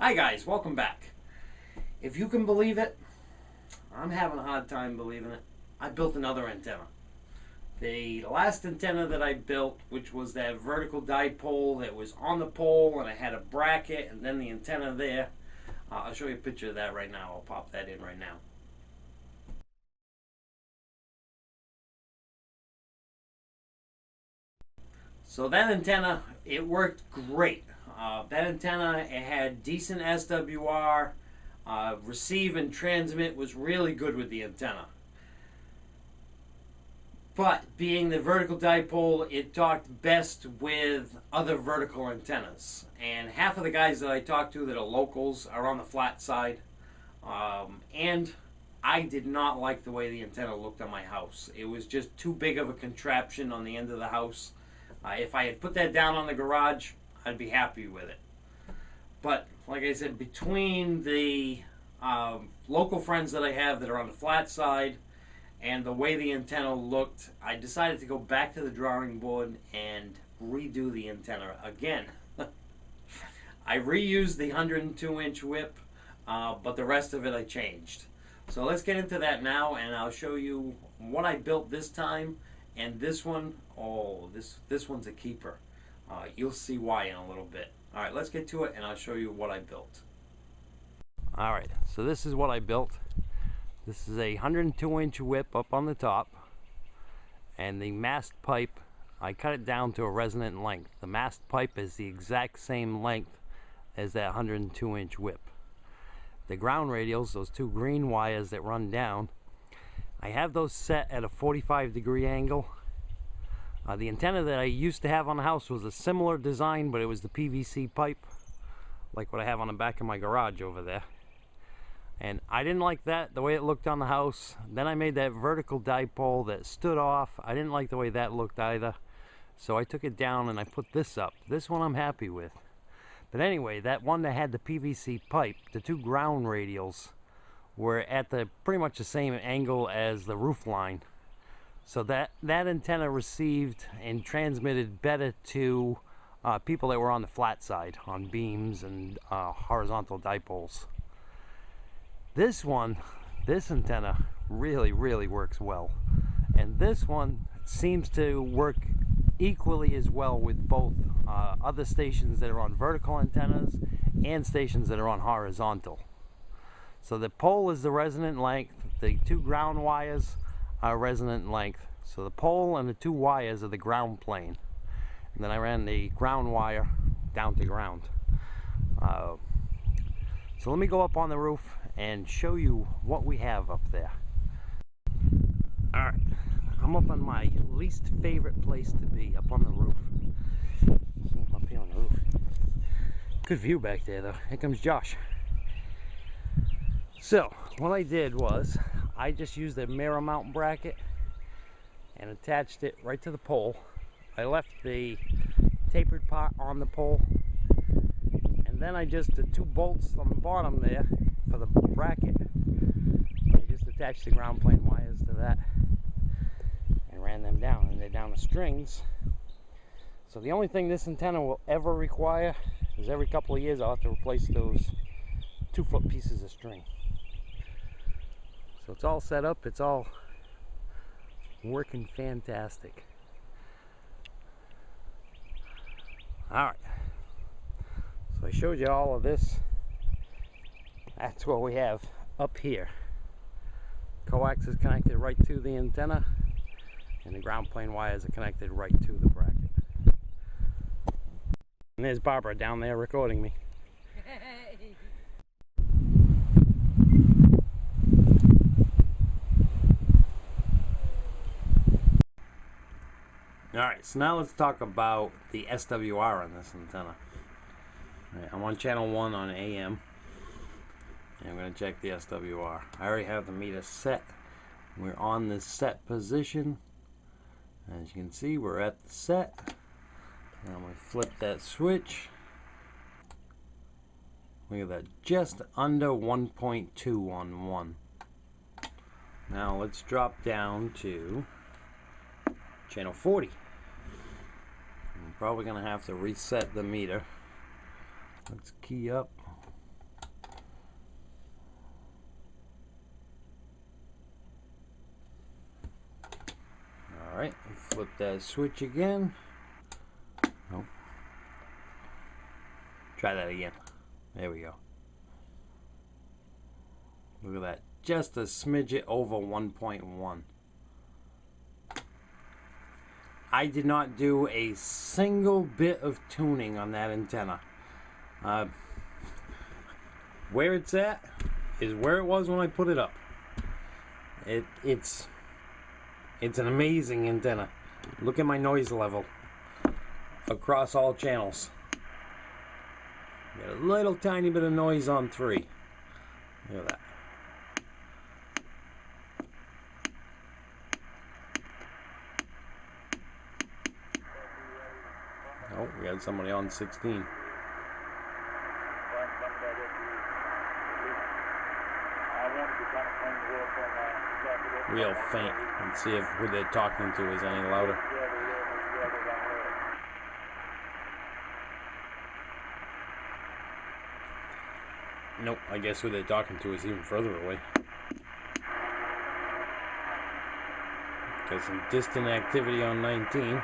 Hi guys, welcome back. If you can believe it, I'm having a hard time believing it. I built another antenna. The last antenna that I built, which was that vertical dipole that was on the pole and I had a bracket and then the antenna there. I'll show you a picture of that right now. I'll pop that in right now. So that antenna, it worked great. That antenna, it had decent SWR. Receive and transmit was really good with the antenna. But being the vertical dipole, it talked best with other vertical antennas. And half of the guys that I talked to that are locals are on the flat side. And I did not like the way the antenna looked on my house. It was just too big of a contraption on the end of the house. If I had put that down on the garage, I'd be happy with it. But like I said, between the local friends that I have that are on the flat side and the way the antenna looked, I decided to go back to the drawing board and redo the antenna again. I reused the 102-inch whip, but the rest of it I changed. So let's get into that now, and I'll show you what I built this time. And this one, oh, this one's a keeper. You'll see why in a little bit. All right, let's get to it, and I'll show you what I built. All right, so this is what I built. This is a 102-inch whip up on the top, and the mast pipe, I cut it down to a resonant length. The mast pipe is the exact same length as that 102-inch whip. The ground radials, those two green wires that run down, I have those set at a 45-degree angle. The antenna that I used to have on the house was a similar design, but it was the PVC pipe, like what I have on the back of my garage over there. And I didn't like that, the way it looked on the house. Then I made that vertical dipole that stood off. I didn't like the way that looked either. So I took it down and I put this up. This one I'm happy with. But anyway, that one that had the PVC pipe, the two ground radials, were at the pretty much the same angle as the roof line. So that antenna received and transmitted better to people that were on the flat side, on beams and horizontal dipoles. This antenna really works well. And this one seems to work equally as well with both other stations that are on vertical antennas and stations that are on horizontal. So the pole is the resonant length, the two ground wires are resonant length. So the pole and the two wires are the ground plane. And then I ran the ground wire down to ground. So let me go up on the roof and show you what we have up there. Alright, I'm up on my least favorite place to be, up on the roof. I'm up here on the roof. Good view back there though. Here comes Josh. So what I did was I just used a mirror mount bracket and attached it right to the pole. I left the tapered part on the pole, and then I just the two bolts on the bottom there for the bracket, I just attached the ground plane wires to that and ran them down, and they're down the strings. So the only thing this antenna will ever require is every couple of years I'll have to replace those 2-foot pieces of string. So it's all set up, it's all working fantastic. Alright, so I showed you all of this. That's what we have up here. Coax is connected right to the antenna, and the ground plane wires are connected right to the bracket. And there's Barbara down there recording me. Alright, so now let's talk about the SWR on this antenna. Right, I'm on channel 1 on AM, and I'm going to check the SWR. I already have the meter set. We're on the set position. As you can see, we're at the set. Now I'm going to flip that switch. Look at that, just under 1.2 on 1. Now let's drop down to channel 40. I'm probably going to have to reset the meter. Let's key up. Alright, flip that switch again. Oh. Try that again. There we go. Look at that. Just a smidget over 1.1. I did not do a single bit of tuning on that antenna. Where it's at is where it was when I put it up. It's an amazing antenna. Look at my noise level across all channels. Got a little tiny bit of noise on 3. Look at that. Oh, we got somebody on 16. Real faint. Let's see if who they're talking to is any louder. Nope, I guess who they're talking to is even further away. Got some distant activity on 19.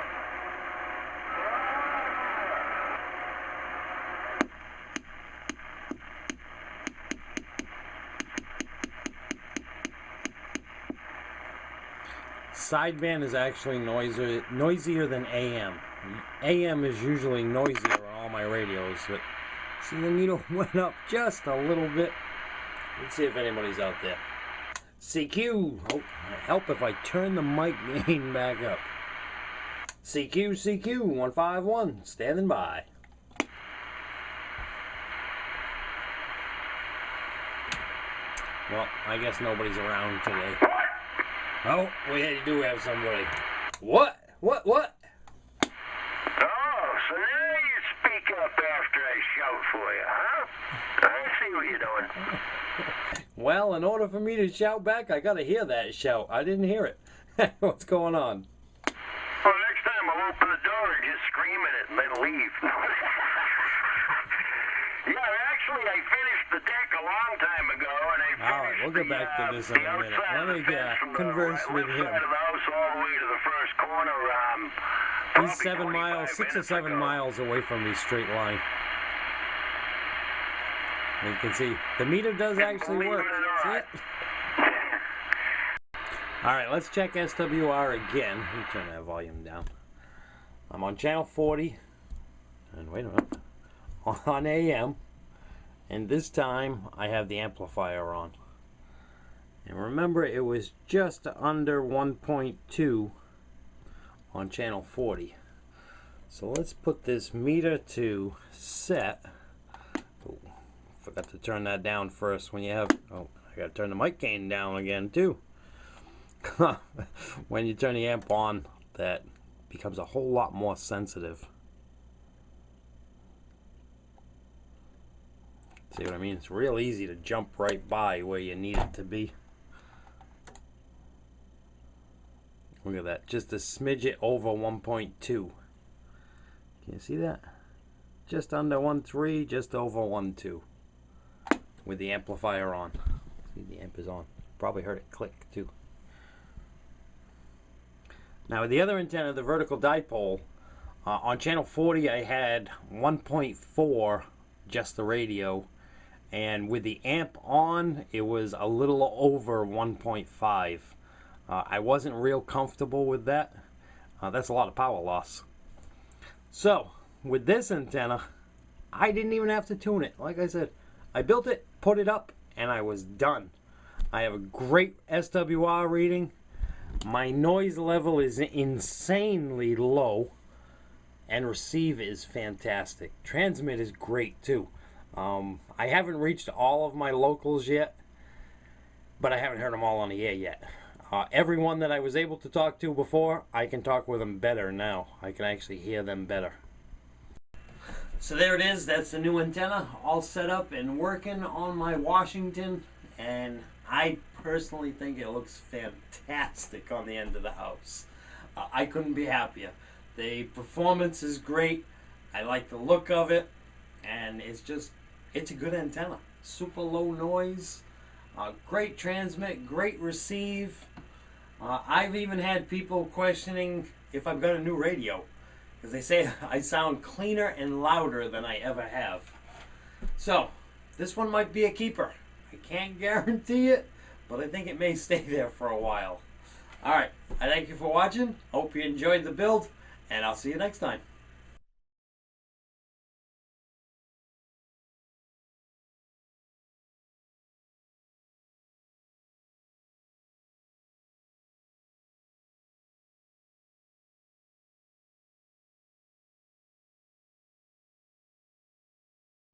Sideband is actually noisier than AM. AM is usually noisier on all my radios, but see, the needle went up just a little bit. Let's see if anybody's out there. CQ! Oh, help if I turn the mic gain back up. CQ, 151, standing by. Well, I guess nobody's around today. Oh, we do have somebody. What? What? Oh, so now you speak up after I shout for you, huh? I see what you're doing. Well, in order for me to shout back, I gotta hear that shout. I didn't hear it. What's going on? Well, next time I'll open the door and just scream at it and then leave. Yeah, actually, I finished the deck a long time ago, and I finished Alright, we'll get back to this in a minute. Let me converse with him. Of the house all the way to the first corner. He's 7 miles, 6 or 7 miles away from me, straight line. And you can see, the meter does actually work. See it? Alright, let's check SWR again. Let me turn that volume down. I'm on channel 40. And wait a minute. On AM, and this time I have the amplifier on, and remember it was just under 1.2 on channel 40. So let's put this meter to set. Oh, forgot to turn that down first. When you have, oh, I gotta turn the mic gain down again too. When you turn the amp on, that becomes a whole lot more sensitive. See what I mean? It's real easy to jump right by where you need it to be. Look at that. Just a smidget over 1.2. Can you see that? Just under 1.3, just over 1.2. With the amplifier on. See, the amp is on. Probably heard it click too. Now with the other antenna, the vertical dipole, on channel 40 I had 1.4, just the radio. And with the amp on, it was a little over 1.5. I wasn't real comfortable with that. That's a lot of power loss. So, with this antenna, I didn't even have to tune it. Like I said, I built it, put it up, and I was done. I have a great SWR reading. My noise level is insanely low. And receive is fantastic. Transmit is great too. I haven't reached all of my locals yet, but I haven't heard them all on the air yet. Everyone that I was able to talk to before, I can talk with them better now. I can actually hear them better. So there it is. That's the new antenna, all set up and working on my Washington, and I personally think it looks fantastic on the end of the house. I couldn't be happier. The performance is great. I like the look of it, and it's a good antenna. Super low noise, great transmit, great receive. I've even had people questioning if I've got a new radio, because they say I sound cleaner and louder than I ever have. So, this one might be a keeper. I can't guarantee it, but I think it may stay there for a while. Alright, I thank you for watching. Hope you enjoyed the build, and I'll see you next time.